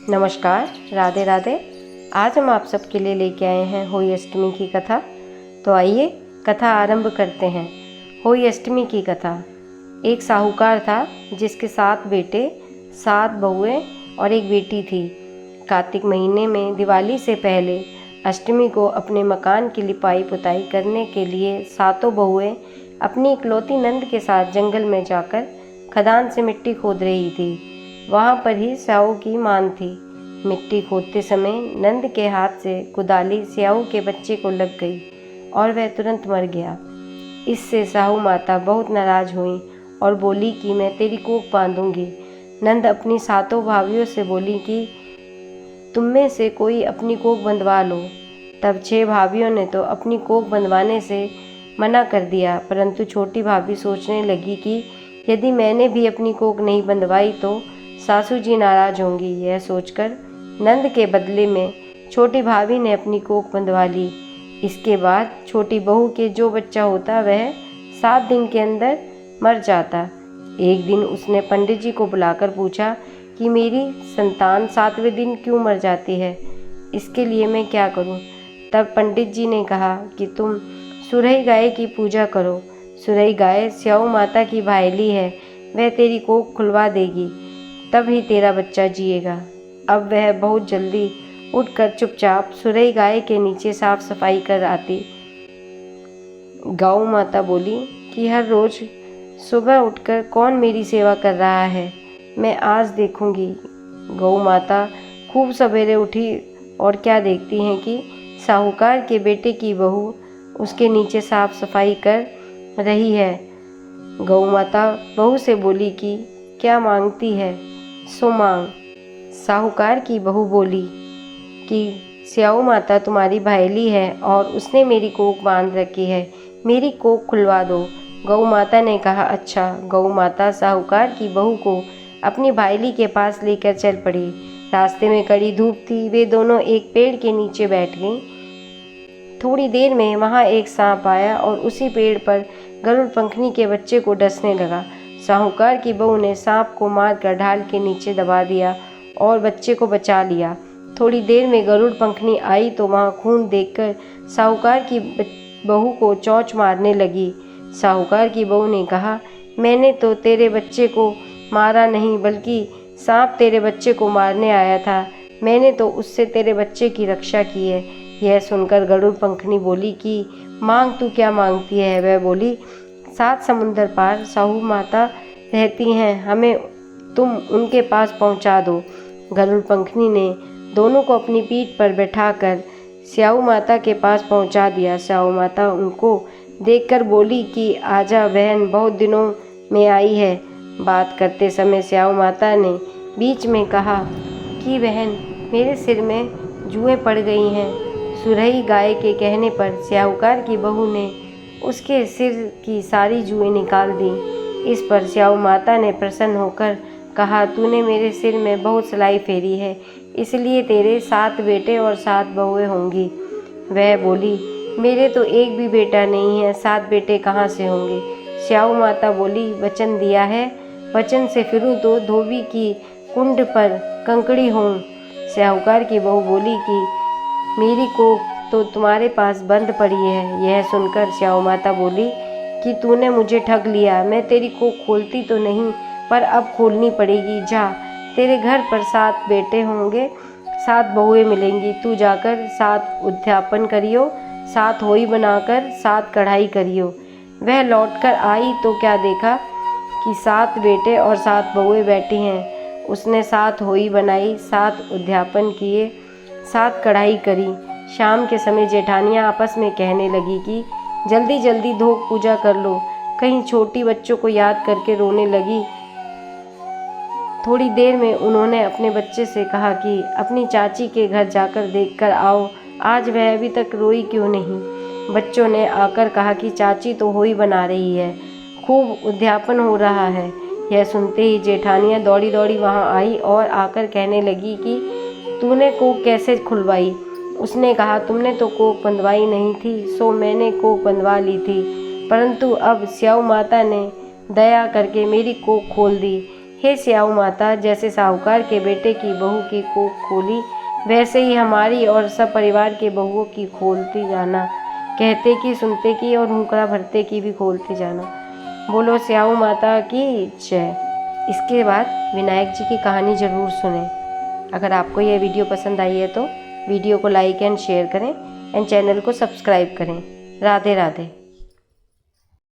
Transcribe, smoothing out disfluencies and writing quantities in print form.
नमस्कार, राधे राधे। आज हम आप सबके लिए लेके आए हैं होली अष्टमी की कथा। तो आइए कथा आरंभ करते हैं। होली अष्टमी की कथा। एक साहूकार था जिसके 7 बेटे, 7 बहुएं और एक बेटी थी। कार्तिक महीने में दिवाली से पहले अष्टमी को अपने मकान की लिपाई पुताई करने के लिए 7 बहुएं अपनी इकलौती नंद के साथ जंगल में जाकर खदान से मिट्टी खोद रही थी। वहाँ पर ही स्याऊ की मान थी। मिट्टी खोदते समय नंद के हाथ से कुदाली स्याऊ के बच्चे को लग गई और वह तुरंत मर गया। इससे साहू माता बहुत नाराज हुई और बोली कि मैं तेरी कोख बांधूंगी। नंद अपनी 7 भाभियों से बोली कि तुम में से कोई अपनी कोख बंधवा लो। तब 6 भाभियों ने तो अपनी कोख बंधवाने से मना कर दिया, परंतु छोटी भाभी सोचने लगी कि यदि मैंने भी अपनी कोख नहीं बंधवाई तो सासू जी नाराज होंगी। यह सोचकर नंद के बदले में छोटी भाभी ने अपनी कोख बंधवा ली। इसके बाद छोटी बहू के जो बच्चा होता वह 7 दिन के अंदर मर जाता। एक दिन उसने पंडित जी को बुलाकर पूछा कि मेरी संतान 7वें दिन क्यों मर जाती है, इसके लिए मैं क्या करूं? तब पंडित जी ने कहा कि तुम सुरही गाय की पूजा करो। सुरही गाय स्याऊ माता की भायली है, वह तेरी कोख खुलवा देगी, तब ही तेरा बच्चा जिएगा। अब वह बहुत जल्दी उठकर चुपचाप सुरही गाय के नीचे साफ सफाई कर आती। गौ माता बोली कि हर रोज सुबह उठकर कौन मेरी सेवा कर रहा है, मैं आज देखूंगी। गौ माता खूब सवेरे उठी और क्या देखती हैं कि साहूकार के बेटे की बहू उसके नीचे साफ सफाई कर रही है। गौ माता बहू से बोली कि क्या मांगती है सो मांग। साहूकार की बहू बोली कि स्याऊ माता तुम्हारी भायली है और उसने मेरी कोख बांध रखी है, मेरी कोख खुलवा दो। गौ माता ने कहा अच्छा। गौ माता साहूकार की बहू को अपनी भायली के पास लेकर चल पड़ी। रास्ते में कड़ी धूप थी, वे दोनों एक पेड़ के नीचे बैठ गईं। थोड़ी देर में वहाँ एक सांप आया और उसी पेड़ पर गरुड़ पंखनी के बच्चे को डसने लगा। साहूकार की बहू ने सांप को मारकर ढाल के नीचे दबा दिया और बच्चे को बचा लिया। थोड़ी देर में गरुड़ पंखनी आई तो वहाँ खून देखकर साहूकार की बहू को चोंच मारने लगी। साहूकार की बहू ने कहा मैंने तो तेरे बच्चे को मारा नहीं, बल्कि सांप तेरे बच्चे को मारने आया था। मैंने तो उससे तेरे बच्चे की रक्षा की है। यह सुनकर गरुड़ पंखनी बोली कि मांग तू क्या मांगती है? वह बोली 7 समुंदर पार साहू माता रहती हैं, हमें तुम उनके पास पहुंचा दो। गरुड़ पंखनी ने दोनों को अपनी पीठ पर बैठाकर स्याऊ माता के पास पहुंचा दिया। स्याऊ माता उनको देखकर बोली कि आजा बहन, बहुत दिनों में आई है। बात करते समय स्याऊ माता ने बीच में कहा कि बहन, मेरे सिर में जुएं पड़ गई हैं। सुरही गाय के कहने पर स्याहूकार की बहू ने उसके सिर की सारी जुएं निकाल दी। इस पर स्याऊ माता ने प्रसन्न होकर कहा तूने मेरे सिर में बहुत सलाई फेरी है, इसलिए तेरे 7 बेटे और 7 बहुएं होंगी। वह बोली मेरे तो एक भी बेटा नहीं है, 7 बेटे कहाँ से होंगे? स्याऊ माता बोली वचन दिया है, वचन से फिरूं तो धोबी की कुंड पर कंकड़ी हों। स्याहूकार की बहू बोली कि मेरी कोख तो तुम्हारे पास बंद पड़ी है। यह सुनकर स्याऊ माता बोली कि तूने मुझे ठग लिया, मैं तेरी कोख खोलती तो नहीं, पर अब खोलनी पड़ेगी। जा, तेरे घर पर 7 बेटे होंगे, 7 बहुएं मिलेंगी। तू जाकर 7 उद्यापन करियो, 7 होई बनाकर 7 कढ़ाई करियो। वह लौटकर आई तो क्या देखा कि 7 बेटे और 7 बहुएं बैठी हैं। उसने 7 होई बनाई, 7 उद्यापन किए, 7 कढ़ाई करी। शाम के समय जेठानियाँ आपस में कहने लगी कि जल्दी जल्दी धोक पूजा कर लो। कहीं छोटी बच्चों को याद करके रोने लगी। थोड़ी देर में उन्होंने अपने बच्चे से कहा कि अपनी चाची के घर जाकर देखकर आओ, आज वह अभी तक रोई क्यों नहीं। बच्चों ने आकर कहा कि चाची तो होई बना रही है, खूब उद्यापन हो रहा है। यह सुनते ही जेठानियाँ दौड़ी दौड़ी वहाँ आई और आकर कहने लगी कि तूने कोख कैसे खुलवाई? उसने कहा तुमने तो कोख बंधवाई नहीं थी, सो मैंने कोख बंधवा ली थी, परंतु अब स्याऊ माता ने दया करके मेरी कोख खोल दी। हे स्याऊ माता, जैसे साहूकार के बेटे की बहू की कोख खोली, वैसे ही हमारी और सब परिवार के बहुओं की खोलती जाना। कहते की, सुनते की और मुकरा भरते की भी खोलती जाना। बोलो स्याऊ माता की जय। इसके बाद विनायक जी की कहानी ज़रूर सुनें। अगर आपको यह वीडियो पसंद आई है तो वीडियो को लाइक एंड शेयर करें एंड चैनल को सब्सक्राइब करें। राधे राधे।